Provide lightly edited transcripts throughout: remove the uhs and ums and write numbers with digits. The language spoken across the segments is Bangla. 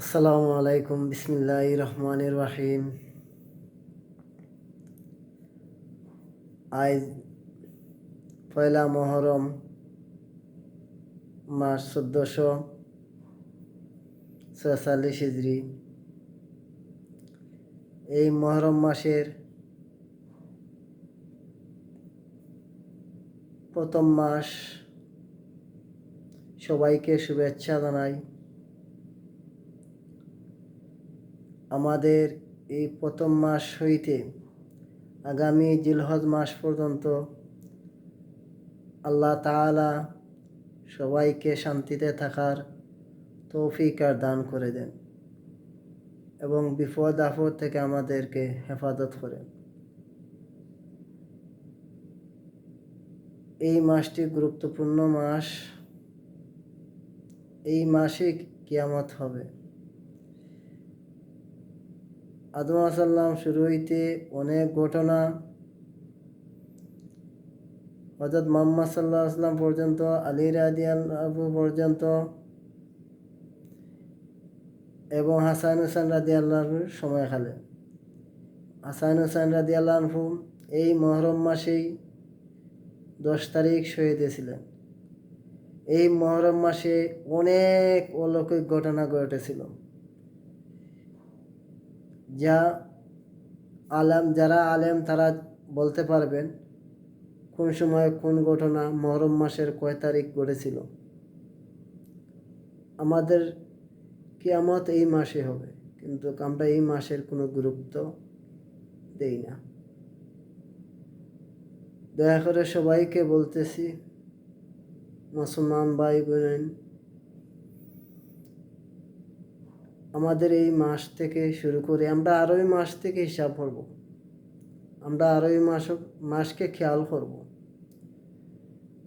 আসসালামু আলাইকুম। বিসমিল্লাহির রহমানির রহিম। আজ পয়লা মহরম, মাস 1446 হিজরি। এই মহরম মাসের প্রথম মাস। সবাইকে শুভেচ্ছা জানাই। আমাদের এই প্রথম মাস হইতে আগামী জিলহজ মাস পর্যন্ত আল্লাহ তাআলা সবাইকে শান্তিতে থাকার তৌফিক আর দান করে দেন এবং বিপদ আপদ থেকে আমাদেরকে হেফাজত করেন। এই মাসটি গুরুত্বপূর্ণ মাস। এই মাসে কিয়ামত হবে। আদম আলাইহিস শুরু হইতে অনেক ঘটনা, হযরত মুহাম্মদ সাল্লাল্লাহু আলাইহি ওয়াসাল্লাম পর্যন্ত, আলী রাদিয়াল্লাহু পর্যন্ত এবং হাসান হুসাইন রাদিয়াল্লাহুর সময়কালে। হাসান হুসাইন রাদিয়াল্লাহু এই মহরম মাসেই 10 তারিখ শহীদ হয়েছিলেন। এই মহরম মাসে অনেক অলৌকিক ঘটনা ঘটেছিল, যারা আলেম তারা বলতে পারবেন কোন সময় কোন ঘটনা মহরম মাসের কয় তারিখ ঘটেছিল। আমাদের কিয়ামত এই মাসে হবে, কিন্তু আমরা এই মাসের কোনো গুরুত্ব দেই না। দয়া করে সবাইকে বলতেছি, মুসলমান ভাই বোন, আমাদের এই মাস থেকে শুরু করে আমরা আরোই মাস থেকে হিসাব করব। আমরা আরোই মাসকে খেয়াল করব,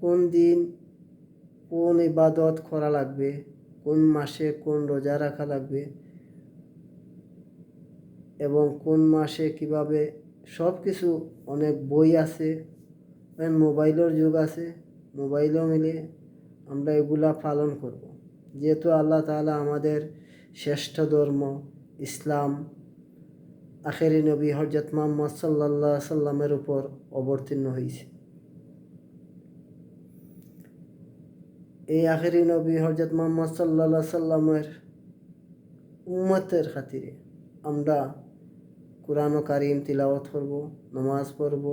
কোন দিন কোন ইবাদত করা লাগবে, কোন মাসে কোন রোজা রাখা লাগবে এবং কোন মাসে কিভাবে সব কিছু। অনেক বই আছে, মোবাইলের যুগ আছে, মোবাইলও মিলে আমরা এগুলা পালন করব। যেহেতু আল্লাহ তাআলা আমাদের শ্রেষ্ঠ ধর্ম ইসলাম আখেরি নবী হযরত মুহাম্মদ সাল্লাল্লাহু আলাইহি সাল্লামের উপর অবতীর্ণ হয়েছে। এই আখেরি নবী হযরত মুহাম্মদ সাল্লাল্লাহু আলাইহি সাল্লামের উম্মতের খাতিরে আমরা কুরআন ও কারীম তিলাওয়াত করব, নামাজ পড়ব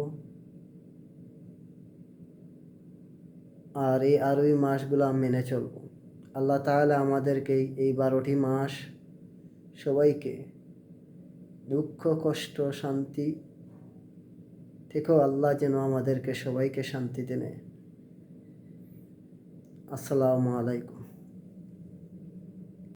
আর এই আরবি মাসগুলো মেনে চলব। আল্লাহ তাআলা আমাদেরকে এই 12টি মাস সবাইকে দুঃখ কষ্ট শান্তি থেকেও আল্লাহ যেন আমাদেরকে সবাইকে শান্তিতে নেয়। আসসালামু আলাইকুম।